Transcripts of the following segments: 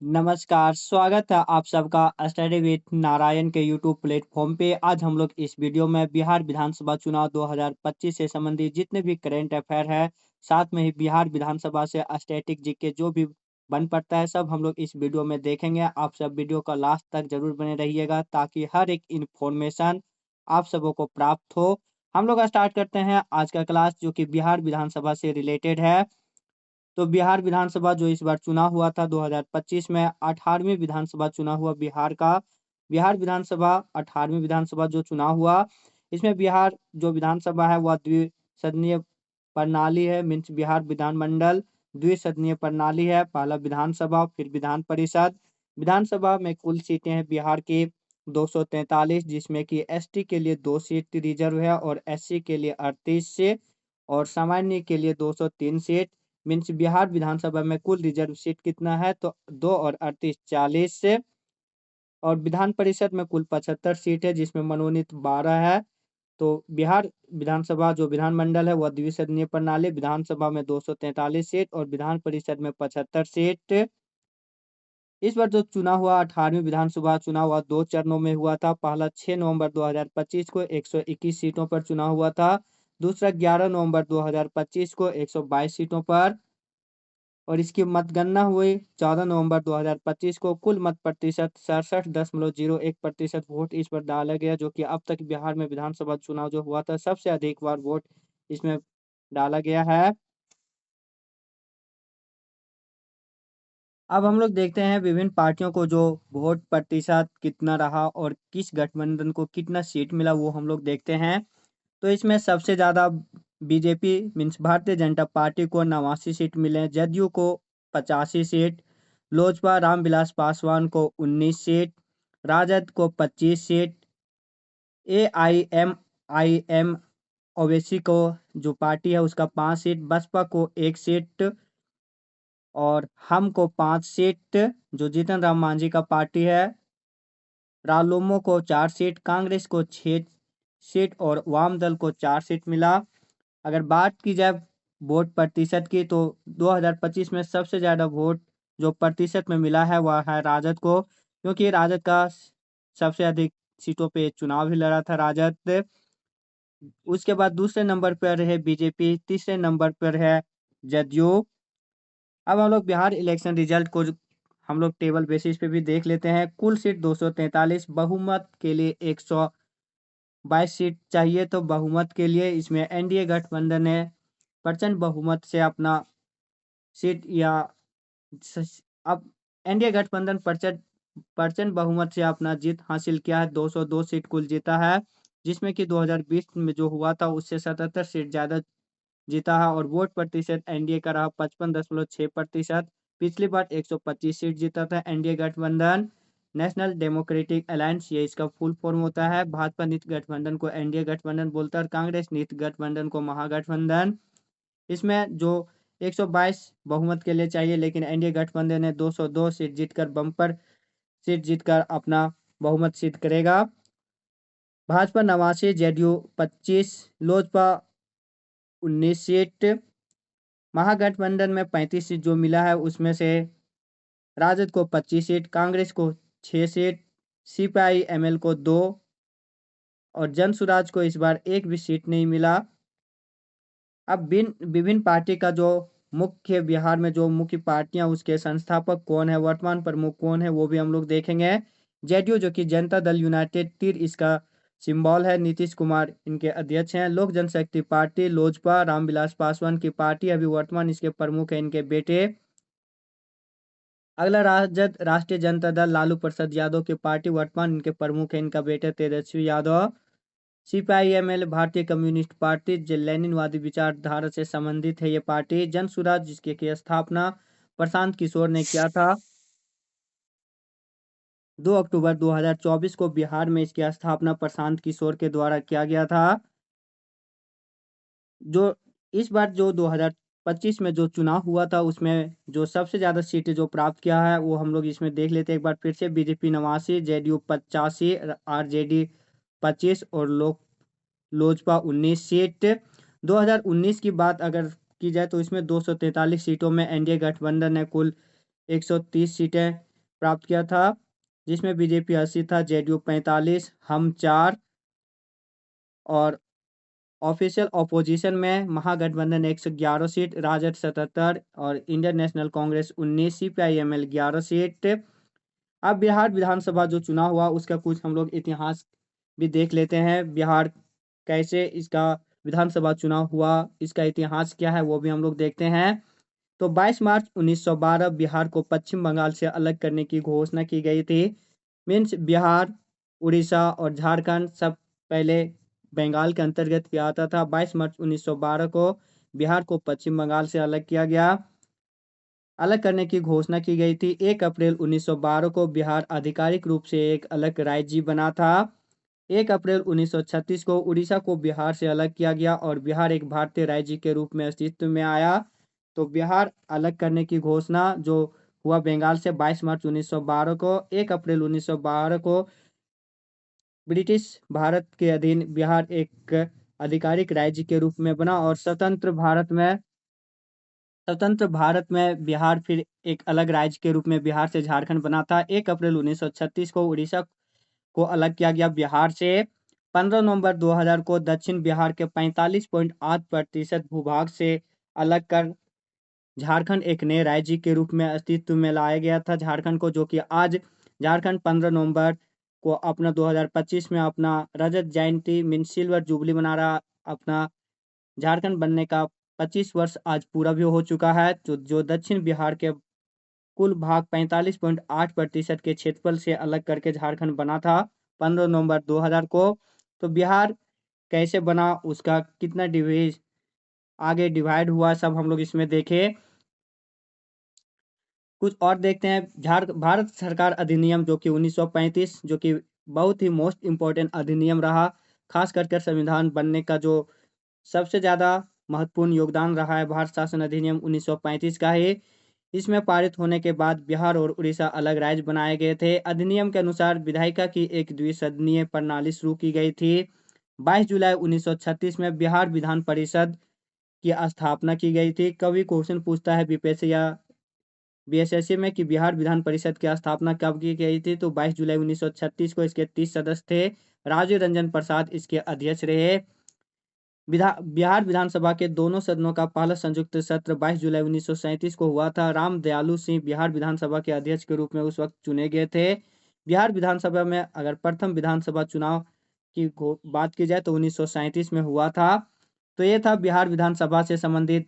नमस्कार, स्वागत है आप सबका स्टडी विथ नारायण के यूट्यूब प्लेटफॉर्म पे। आज हम लोग इस वीडियो में बिहार विधानसभा चुनाव 2025 से संबंधित जितने भी करंट अफेयर है, साथ में ही बिहार विधानसभा से स्टैटिक जीके जो भी बन पड़ता है, सब हम लोग इस वीडियो में देखेंगे। आप सब वीडियो का लास्ट तक जरूर बने रहिएगा ताकि हर एक इंफॉर्मेशन आप सबों को प्राप्त हो। हम लोग स्टार्ट करते हैं आज का क्लास, जो कि बिहार विधानसभा से रिलेटेड है। तो बिहार विधानसभा जो इस बार चुनाव हुआ था 2025 में 18वीं विधानसभा चुनाव हुआ बिहार का। बिहार विधानसभा 18वीं विधानसभा जो चुनाव हुआ, इसमें बिहार जो विधानसभा है वह द्विसदनीय प्रणाली है। मीन्स बिहार विधानमंडल द्विसदनीय प्रणाली है। पहला विधानसभा फिर विधान परिषद। विधानसभा में कुल सीटें हैं बिहार की 243, जिसमें कि एसटी के लिए 2 सीट रिजर्व है और एससी के लिए 38 सीट और सामान्य के लिए 203 सीट। मीन्स बिहार विधानसभा में कुल रिजर्व सीट कितना है, तो 2 और 38 40 से। और विधान परिषद में कुल 75 सीट है, जिसमें मनोनीत 12 है। तो बिहार विधानसभा जो विधानमंडल है वह द्विसदनीय प्रणाली। विधानसभा में 243 सीट और विधान परिषद में 75 सीट। इस बार जो चुनाव हुआ 18वीं विधानसभा चुनाव हुआ 2 चरणों में हुआ था। पहला 6 नवंबर 2025 को 121 सीटों पर चुनाव हुआ था। दूसरा 11 नवंबर 2025 को 122 सीटों पर। और इसकी मतगणना हुई 14 नवंबर 2025 को। कुल मत प्रतिशत 67.01% वोट इस पर डाला गया, जो कि अब तक बिहार में विधानसभा चुनाव जो हुआ था सबसे अधिक बार वोट इसमें डाला गया है। अब हम लोग देखते हैं विभिन्न पार्टियों को जो वोट प्रतिशत कितना रहा और किस गठबंधन को कितना सीट मिला, वो हम लोग देखते हैं। तो इसमें सबसे ज्यादा BJP means Bharatiya Janata party को 89 सीट मिले, जदयू को 85 सीट, लोजपा रामविलास पासवान को 19 सीट, राजद को 25 सीट, AIMIM ओवैसी को जो पार्टी है उसका 5 सीट, बसपा को 1 सीट और हम को 5 सीट, जो जीतन राम मांझी का पार्टी है। रालोमो को 4 सीट, कांग्रेस को 6 सीट और वाम दल को 4 सीट मिला। अगर बात की जाए वोट प्रतिशत की, तो 2025 में सबसे ज्यादा वोट जो प्रतिशत में मिला है वह है राजद को, क्योंकि राजद का सबसे अधिक सीटों पे चुनाव भी लड़ा था राजद। उसके बाद दूसरे नंबर पर है बीजेपी, तीसरे नंबर पर है जदयू। अब हम लोग बिहार इलेक्शन रिजल्ट को हम लोग टेबल बेसिस पे भी देख लेते हैं। कुल सीट 243, बहुमत के लिए 122 सीट चाहिए। तो बहुमत के लिए इसमें एनडीए गठबंधन ने प्रचंड बहुमत से अपना सीट या अब एनडीए गठबंधन प्रचंड प्रचंड बहुमत से अपना जीत हासिल किया है। 202 सीट कुल जीता है, जिसमें कि 2020 में जो हुआ था उससे 77 सीट ज्यादा जीता है। और वोट प्रतिशत एनडीए का रहा 55.6%। पिछली बार 125 सीट जीता था एनडीए गठबंधन। नेशनल डेमोक्रेटिक अलायंस ये इसका फुल फॉर्म होता है। भाजपा नीति गठबंधन को एनडीए गठबंधन बोलता है और कांग्रेस नीति गठबंधन को महागठबंधन। इसमें जो 122 बहुमत के लिए चाहिए, लेकिन एनडीए गठबंधन ने 202 सीट जीतकर बम्पर सीट जीतकर अपना बहुमत सिद्ध करेगा। Bhajpa 89, JDU 25, Lojpa 19 seat. महागठबंधन में 35 सीट जो मिला है उसमें से राजद को 25 सीट, कांग्रेस को 6 सीट, सीपीआई-एमएल को 2 और जन सुराज को इस बार एक भी सीट नहीं मिला। अब विभिन्न पार्टी का जो मुख्य बिहार में जो मुख्य पार्टियां उसके संस्थापक कौन है, वर्तमान प्रमुख कौन है, वो भी हम लोग देखेंगे। जेडीयू जो कि जनता दल यूनाइटेड तीर इसका सिंबल है, नीतीश कुमार इनके अध्यक्ष हैं। लोक जनशक्ति पार्टी लोजपा रामविलास पासवान की पार्टी अभी वर्तमान इसके प्रमुख है इनके बेटे। अगला राजद राष्ट्रीय जनता दल लालू प्रसाद यादव की पार्टी, वर्तमान इनके प्रमुख है इनका बेटा तेजस्वी यादव। सीपीआई-एमएल भारतीय कम्युनिस्ट पार्टी जो लेनिनवादी विचारधारा से संबंधित है ये पार्टी। जन सुराज जिसकी की स्थापना प्रशांत किशोर ने किया था 2 अक्टूबर 2024 को। बिहार में इसकी स्थापना प्रशांत किशोर के द्वारा किया गया था। जो इस बार जो 2025 में जो चुनाव हुआ था उसमें जो सबसे ज्यादा सीटें जो प्राप्त किया है वो हम लोग इसमें देख लेते हैं एक बार फिर से। बीजेपी 89, जेडीयू 85, आरजेडी 25 और लोजपा 19 सीट। 2019 की बात अगर की जाए तो इसमें 243 सीटों में एनडीए गठबंधन ने कुल 130 सीटें प्राप्त किया था, जिसमें बीजेपी 80 था, जेडीयू 45, हम 4 और ऑफिशियल ऑपोजिशन में महागठबंधन 111 सीट, राजद 77 और Indian national Congress 19, CPIML 11 seat. अब बिहार विधानसभा जो चुनाव हुआ उसका कुछ हम लोग इतिहास भी देख लेते हैं। बिहार कैसे इसका विधानसभा चुनाव हुआ, इसका इतिहास क्या है वो भी हम लोग देखते हैं। तो 22 मार्च 1912 बिहार को पश्चिम बंगाल से अलग करने की घोषणा की गई थी। मीन्स बिहार, उड़ीसा और झारखंड सब पहले बंगाल के अंतर्गत किया आता था। 22 मार्च 1912 को बिहार को पश्चिम बंगाल से अलग किया गया, अलग करने की घोषणा की गई थी। 1 अप्रैल 1912 को बिहार आधिकारिक रूप से एक अलग राज्य बना था। 1 अप्रैल 1936 को उड़ीसा को बिहार से अलग किया गया और बिहार एक भारतीय राज्य के रूप में अस्तित्व में आया। तो बिहार अलग करने की घोषणा जो हुआ बंगाल से 22 मार्च 1912 को, 1 अप्रैल 1912 को ब्रिटिश भारत के अधीन बिहार एक आधिकारिक राज्य के रूप में बना और स्वतंत्र भारत में बिहार फिर एक अलग राज्य के रूप में बिहार से झारखंड बना था। 1 अप्रैल 1936 को उड़ीसा को अलग किया गया बिहार से। 15 नवंबर 2000 को दक्षिण बिहार के 45.8% भूभाग से अलग कर झारखंड एक नए राज्य के रूप में अस्तित्व में लाया गया था झारखंड को, जो कि आज झारखंड 15 नवंबर को अपना 2025 में अपना रजत जयंती मीन सिल्वर जुबली मना रहा। अपना झारखंड बनने का 25 वर्ष आज पूरा भी हो चुका है। जो दक्षिण बिहार के कुल भाग 45.8% के क्षेत्रफल से अलग करके झारखंड बना था 15 नवंबर 2000 को। तो बिहार कैसे बना, उसका कितना आगे डिवाइड हुआ, सब हम लोग इसमें देखें। कुछ और देखते हैं। भारत सरकार अधिनियम जो कि 1935, जो कि बहुत ही मोस्ट इम्पोर्टेंट अधिनियम रहा, खास करके संविधान बनने का जो सबसे ज़्यादा महत्वपूर्ण योगदान रहा है। भारत शासन अधिनियम 1935 का ही इसमें पारित होने के बाद बिहार और उड़ीसा अलग राज्य बनाए गए थे। अधिनियम के अनुसार विधायिका की एक द्विसदनीय प्रणाली शुरू की गई थी। 22 जुलाई 1936 में बिहार विधान परिषद की स्थापना की गई थी। कभी क्वेश्चन पूछता है बीपीएससी या बीएसएससी में कि बिहार विधान परिषद की स्थापना कब की गई थी, तो 22 जुलाई 1936 को। इसके 30 सदस्य थे। राजीव रंजन प्रसाद इसके अध्यक्ष रहे। बिहार विधानसभा के दोनों सदनों का पहला संयुक्त सत्र 22 जुलाई 1937 को हुआ था। राम दयालु सिंह बिहार विधानसभा के अध्यक्ष के रूप में उस वक्त चुने गए थे। बिहार विधानसभा में अगर प्रथम विधानसभा चुनाव की बात की जाए तो 1937 में हुआ था। तो ये था बिहार विधानसभा से संबंधित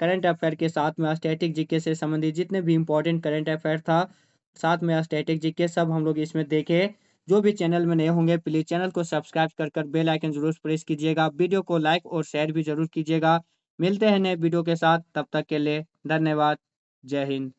करंट अफेयर के साथ में स्टैटिक जीके से संबंधित जितने भी इंपॉर्टेंट करंट अफेयर था, साथ में स्टैटिक जीके सब हम लोग इसमें देखे। जो भी चैनल में नए होंगे प्लीज चैनल को सब्सक्राइब कर बेल आइकन जरूर प्रेस कीजिएगा। वीडियो को लाइक और शेयर भी जरूर कीजिएगा। मिलते हैं नए वीडियो के साथ, तब तक के लिए धन्यवाद। जय हिंद।